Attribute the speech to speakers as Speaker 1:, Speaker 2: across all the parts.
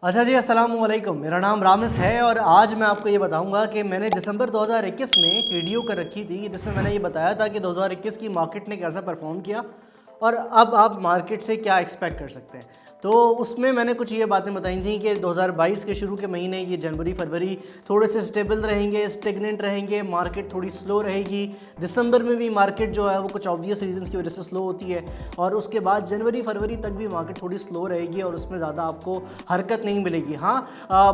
Speaker 1: अच्छा जी, अस्सलाम वालेकुम। मेरा नाम रामिस है और आज मैं आपको ये बताऊंगा कि मैंने दिसंबर 2021 में एक वीडियो कर रखी थी जिसमें मैंने ये बताया था कि 2021 की मार्केट ने कैसा परफॉर्म किया और अब आप मार्केट से क्या एक्सपेक्ट कर सकते हैं। तो उसमें मैंने कुछ ये बातें बताई थी कि 2022 के शुरू के महीने ये जनवरी फरवरी थोड़े से स्टेबल रहेंगे, स्टेगनेंट रहेंगे, मार्केट थोड़ी स्लो रहेगी। दिसंबर में भी मार्केट जो है वो कुछ ऑब्वियस रीजंस की वजह से स्लो होती है और उसके बाद जनवरी फरवरी तक भी मार्केट थोड़ी स्लो रहेगी और उसमें ज़्यादा आपको हरकत नहीं मिलेगी। हाँ,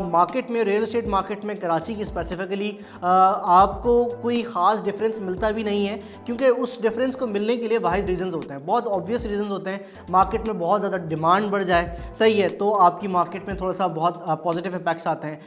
Speaker 1: मार्केट में, रियल एस्टेट मार्केट में कराची की स्पेसिफिकली आपको कोई ख़ास डिफरेंस मिलता भी नहीं है, क्योंकि उस डिफरेंस को मिलने के लिए वाहिद रीजंस होते हैं, बहुत ऑब्वियस रीजंस होते हैं। मार्केट में बहुत ज़्यादा डिमांड बढ़ जाए, सही है, तो आपकी मार्केट में थोड़ा सा बहुत पॉजिटिव इम्पैक्ट्स आते हैं।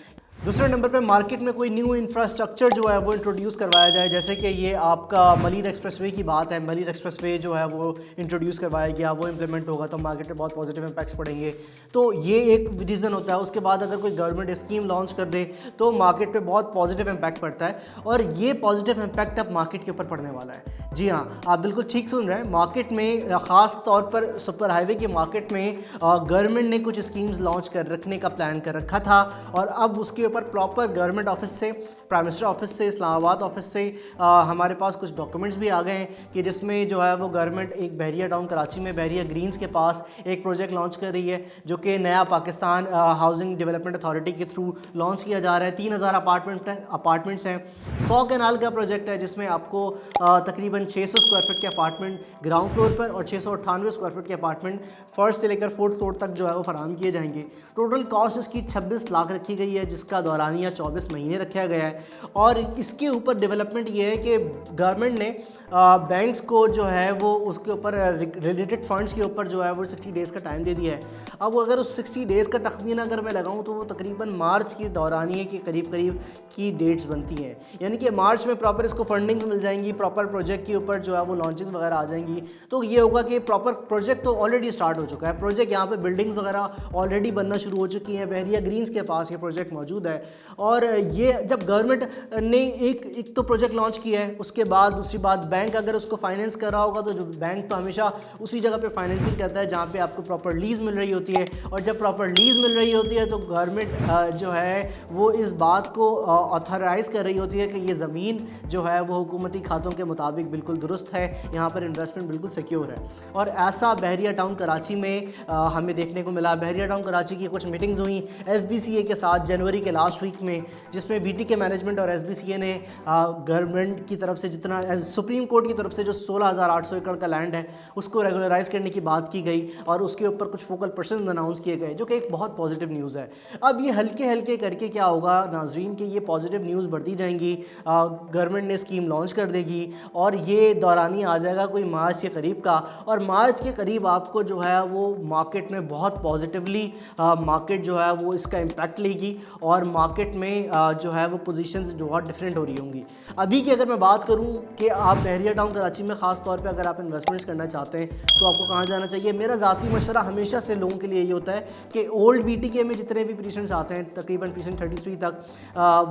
Speaker 1: दूसरे नंबर पे मार्केट में कोई न्यू इंफ्रास्ट्रक्चर जो है वो इंट्रोड्यूस करवाया जाए, जैसे कि ये आपका मलिर एक्सप्रेसवे की बात है। मलिर एक्सप्रेसवे जो है वो इंट्रोड्यूस करवाया गया, वो इंप्लीमेंट होगा तो मार्केट में बहुत पॉजिटिव इम्पैक्ट्स पड़ेंगे। तो ये एक रीज़न होता है। उसके बाद अगर कोई गवर्नमेंट स्कीम लॉन्च कर दे तो मार्केट पे बहुत पॉजिटिव इम्पैक्ट पड़ता है और ये पॉजिटिव इम्पैक्ट अब मार्केट के ऊपर पड़ने वाला है। जी हाँ, आप बिल्कुल ठीक सुन रहे हैं। मार्केट में ख़ास तौर पर सुपर हाईवे की मार्केट में गवर्नमेंट ने कुछ स्कीम्स लॉन्च कर रखने का प्लान कर रखा था और अब उसके ऊपर प्रॉपर गवर्नमेंट ऑफिस से, प्राइम मिनिस्टर ऑफिस से, इस्लामाबाद ऑफिस से हमारे पास कुछ डॉक्यूमेंट्स भी आ गए हैं कि जिसमें जो है वो गवर्नमेंट एक बहरिया टाउन कराची में बहरिया ग्रीन्स के पास एक प्रोजेक्ट लॉन्च कर रही है जो कि नया पाकिस्तान हाउसिंग डेवलपमेंट अथॉरिटी के थ्रू लॉन्च किया जा रहा है। 3000 अपार्टमेंट्स हैं। 100 कनाल का प्रोजेक्ट है जिसमें आपको तकरीबन 600 स्क्वायर फीट के अपार्टमेंट ग्राउंड फ्लोर पर और 698 स्क्वायर फीट के अपार्टमेंट फर्स्ट से लेकर फोर्थ फ्लोर तक जो है वो फराहम किए जाएंगे। टोटल कॉस्ट इसकी 26 लाख रखी गई है, जिसका दौरानिया 24 महीने रखा गया है। और इसके ऊपर डेवलपमेंट ये है कि गवर्नमेंट ने बैंक्स को जो है वो उसके ऊपर रिलेटेड फंड्स के ऊपर जो है वो 60 डेज़ का टाइम दे दिया है। अब अगर उस 60 डेज़ का तखमीना अगर मैं लगाऊं तो वो तकरीबन मार्च के दौरानिए के करीब करीब की डेट्स बनती हैं, यानी कि मार्च में प्रॉपर इसको फंडिंग मिल जाएंगी, प्रॉपर प्रोजेक्ट के ऊपर जो है वो लॉन्चिंग्स वगैरह आ जाएंगी। तो ये होगा कि प्रॉपर प्रोजेक्ट तो ऑलरेडी स्टार्ट हो चुका है। प्रोजेक्ट यहाँ पे बिल्डिंग्स वगैरह ऑलरेडी बनना शुरू हो चुकी हैं। बहरिया ग्रीन्स के पास ये प्रोजेक्ट मौजूद है और ये जब गवर्नमेंट ने एक तो प्रोजेक्ट लॉन्च किया है, उसके बाद दूसरी बात बैंक अगर उसको फाइनेंस कर रहा होगा तो जो बैंक तो हमेशा उसी जगह पे फाइनेंसिंग करता है जहाँ पे आपको प्रॉपर लीज़ मिल रही होती है और जब प्रॉपर लीज़ मिल रही होती है तो गवर्नमेंट जो है वो इस बात को ऑथराइज़ कर रही होती है कि ये ज़मीन जो है वो हुकूमती खातों के मुताबिक बिल्कुल दुरुस्त है, यहाँ पर इन्वेस्टमेंट बिल्कुल सिक्योर है। और ऐसा बहरिया टाउन कराची में हमें देखने को मिला। बहरिया टाउन कराची की कुछ मीटिंग्स हुई SBCA के साथ जनवरी के लास्ट वीक में, जिसमें BTK मैनेजमेंट और SBCA ने गवर्नमेंट की तरफ से जितना सुप्रीम कोर्ट की तरफ से जो 16,800 एकड़ का लैंड है उसको रेगुलराइज करने की बात की गई और उसके ऊपर कुछ फोकल पर्सन अनाउंस किए गए, जो कि एक बहुत पॉजिटिव न्यूज़ है। अब ये हल्के हल्के करके क्या होगा नाजरीन, कि ये पॉजिटिव न्यूज़ बढ़ती जाएंगी, गवर्नमेंट ने स्कीम लॉन्च कर देगी और ये दौरानी आ जाएगा कोई मार्च के करीब का, और मार्च के करीब आपको जो है वो मार्केट में बहुत पॉजिटिवली मार्केट जो है वो इसका इम्पैक्ट लेगी और मार्केट में जो है वो पोजीशंस जो बहुत डिफरेंट हो रही होंगी। अभी की अगर मैं बात करूं कि आप बहरिया टाउन कराची में ख़ास तौर पे अगर आप इन्वेस्टमेंट्स करना चाहते हैं तो आपको कहाँ जाना चाहिए। मेरा ज़ाती मशवरा हमेशा से लोगों के लिए ये होता है कि ओल्ड BTK में जितने भी प्रीसेंट्स आते हैं तकरीबन प्रीसेंट 33 तक,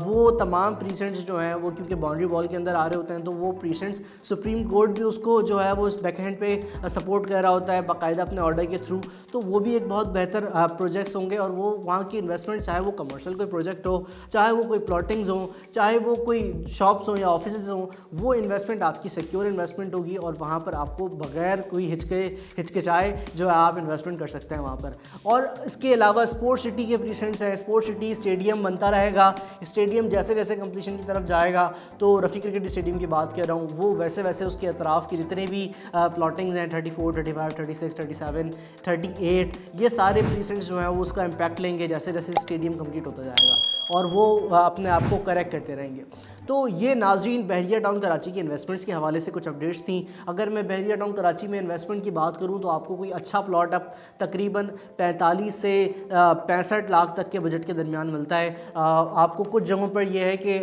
Speaker 1: वो तमाम प्रीसेंट्स जो हैं वो क्योंकि बाउंड्री वॉल के अंदर आ रहे होते हैं तो वो प्रीसेंट्स सुप्रीम कोर्ट भी उसको जो है वो उस बैकहैंड पे सपोर्ट कर रहा होता है बाकायदा अपने ऑर्डर के थ्रू। तो वो भी एक बहुत बेहतर प्रोजेक्ट्स होंगे और वो वहाँ की इन्वेस्टमेंट, चाहे वो कमर्शियल कोई प्रोजेक्ट हो, चाहे वो कोई प्लॉटिंग्स हों, चाहे वो कोई शॉप्स हों या ऑफिस हों, वो इन्वेस्टमेंट आपकी सिक्योर इन्वेस्टमेंट होगी और वहाँ पर आपको बगैर कोई हिचकिचाए जो है आप इन्वेस्टमेंट कर सकते हैं वहाँ पर। और इसके अलावा स्पोर्ट्स सिटी के प्रीसेंट्स हैं। स्पोर्ट्स सिटी स्टेडियम बनता रहेगा, स्टेडियम जैसे जैसे कंप्लीशन की तरफ जाएगा, तो रफ़ी क्रिकेट स्टेडियम की बात कर रहा हूँ, वो वैसे वैसे उसके अतराफ़ के जितने भी प्लॉटिंग्स हैं 34, 35, 36, 37, 38, ये सारे प्रीसेंट्स जो हैं वो उसका इम्पैक्ट लेंगे जैसे जैसे स्टेडियम कंप्लीट होता जाएगा और वो अपने आप को करेक्ट करते रहेंगे। तो ये नाज़रीन बहरिया टाउन कराची के इन्वेस्टमेंट्स के हवाले से कुछ अपडेट्स थी। अगर मैं बहरिया टाउन कराची में इन्वेस्टमेंट की बात करूं तो आपको कोई अच्छा प्लॉट अब तकरीबन 45 से 65 लाख तक के बजट के दरमियान मिलता है। आपको कुछ जगहों पर यह है कि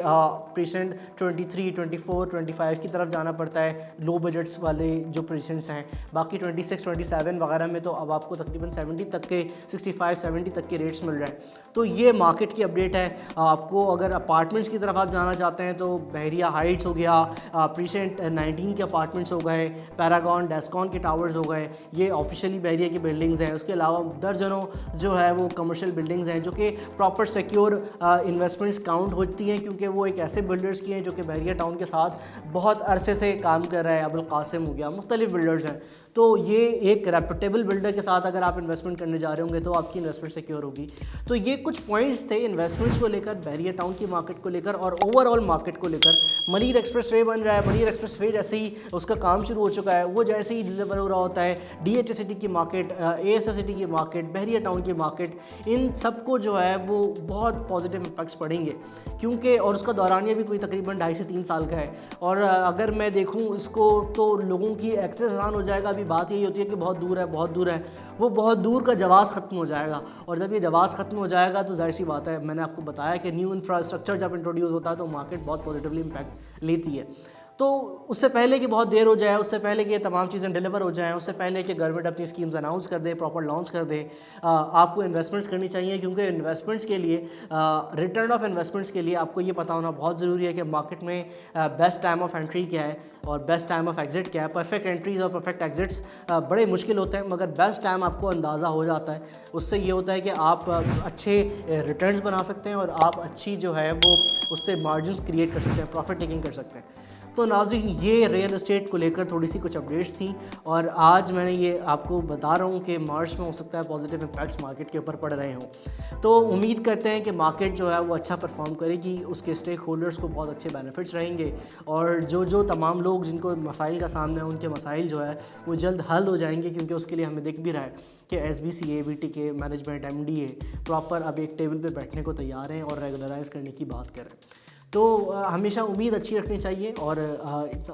Speaker 1: प्रीसेंट 23, 24, 25 की तरफ जाना पड़ता है, लो बजट्स वाले जो प्रीसेंट्स हैं। बाकी 26, 27 वगैरह में तो अब आपको तकरीबन 70 तक के 65, 70 तक के रेट्स मिल रहे हैं। तो ये मार्केट की अपडेट अपडेट है, आपको अगर अपार्टमेंट्स की तरफ आप जाना चाहते हैं तो बहरिया हाइट्स हो गया, प्रीसेंट 19 के अपार्टमेंट्स हो गए, पैरागॉन डेस्कॉन के टावर्स हो गए, ये ऑफिशियली बहरिया की बिल्डिंग्स हैं। उसके अलावा दर्जनों जो है वो कमर्शियल बिल्डिंग्स हैं जो कि प्रॉपर सिक्योर इन्वेस्टमेंट्स काउंट होती हैं, क्योंकि वो एक ऐसे बिल्डर्स की हैं जो कि बहरिया टाउन के साथ बहुत अरसे से काम कर रहा है। अबुल कासिम हो गया, मुख्तलिफ बिल्डर्स हैं। तो ये एक रेपुटेबल बिल्डर के साथ अगर आप इन्वेस्टमेंट करने जा रहे होंगे तो आपकी इन्वेस्टमेंट सिक्योर होगी। तो ये कुछ पॉइंट्स थे इन्वेस्टमेंट्स को लेकर, बहरिया टाउन की मार्केट को लेकर और ओवरऑल मार्केट को लेकर। मनीर एक्सप्रेस वे बन रहा है, मनीर एक्सप्रेस वे जैसे ही उसका काम शुरू हो चुका है, वो जैसे ही डिलीवर हो रहा होता है, DHA सिटी की मार्केट, ASA सिटी की मार्केट, बहरिया टाउन की मार्केट, इन सबको जो है वो बहुत पॉजिटिव इम्पैक्ट्स पड़ेंगे, क्योंकि और उसका दौरानिया भी कोई तकरीबन 2.5 से 3 साल का है। और अगर मैं देखूँ इसको तो लोगों की एक्सेस आसान हो जाएगा। अभी बात यही होती है कि बहुत दूर है, बहुत दूर है, वो बहुत दूर का जवाज़ ख़त्म हो जाएगा। और जब ये जवाज़ ख़त्म हो जाएगा तो जाहिर सी बात है, मैंने आपको बताया कि न्यू इंफ्रास्ट्रक्चर जब इंट्रोड्यूस होता है तो मार्केट बहुत पॉजिटिवली इम्पैक्ट लेती है। तो उससे पहले कि बहुत देर हो जाए, उससे पहले कि ये तमाम चीज़ें डिलीवर हो जाएं, उससे पहले कि गवर्नमेंट अपनी स्कीम्स अनाउंस कर दे, प्रॉपर लॉन्च कर दे, आपको इन्वेस्टमेंट्स करनी चाहिए। क्योंकि इन्वेस्टमेंट्स के लिए, रिटर्न ऑफ इन्वेस्टमेंट्स के लिए आपको ये पता होना बहुत ज़रूरी है कि मार्केट में बेस्ट टाइम ऑफ एंट्री क्या है और बेस्ट टाइम ऑफ एग्ज़िट क्या है। परफेक्ट एंट्रीज़ और परफेक्ट एग्ज़िट्स बड़े मुश्किल होते हैं, मगर बेस्ट टाइम आपको अंदाज़ा हो जाता है। उससे ये होता है कि आप अच्छे रिटर्न्स बना सकते हैं और आप अच्छी जो है वो उससे मार्जिन्स क्रिएट कर सकते हैं, प्रॉफिट टेकिंग कर सकते हैं। तो नाज़रीन, ये रियल एस्टेट को लेकर थोड़ी सी कुछ अपडेट्स थी और आज मैंने ये आपको बता रहा हूँ कि मार्च में हो सकता है पॉजिटिव इम्पैक्ट्स मार्केट के ऊपर पड़ रहे हों। तो उम्मीद करते हैं कि मार्केट जो है वो अच्छा परफॉर्म करेगी, उसके स्टेक होल्डर्स को बहुत अच्छे बेनिफिट्स रहेंगे और जो तमाम लोग जिनको मसाइल का सामना है उनके मसाइल जो है वो जल्द हल हो जाएंगे। क्योंकि उसके लिए हमें दिख भी रहा है कि SBCA, BTK management, MDA proper अब एक टेबल पर बैठने को तैयार हैं और रेगुलराइज करने की बात करें। तो हमेशा उम्मीद अच्छी रखनी चाहिए और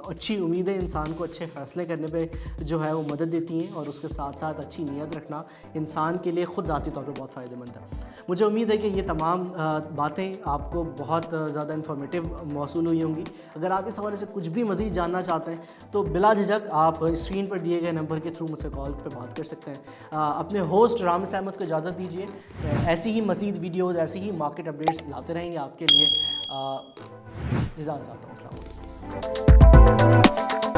Speaker 1: अच्छी उम्मीदें इंसान को अच्छे फ़ैसले करने पे जो है वो मदद देती हैं और उसके साथ साथ अच्छी नीयत रखना इंसान के लिए ख़ुद ज़ाती तौर पे बहुत फ़ायदेमंद है। मुझे उम्मीद है कि ये तमाम बातें आपको बहुत ज़्यादा इन्फॉर्मेटिव मौसूल हुई होंगी। अगर आप इस हवाले से कुछ भी मज़ीद जानना चाहते हैं तो बिला झिझक आप स्क्रीन पर दिए गए नंबर के थ्रू मुझसे कॉल पे बात कर सकते हैं। अपने होस्ट रामिस अहमद को इजाज़त दीजिए। ऐसी ही मज़ीद वीडियोज़, ऐसी ही मार्केट अपडेट्स लाते रहेंगे आपके लिए। इजाज़त चाहता हूँ। अस्सलाम वालेकुम।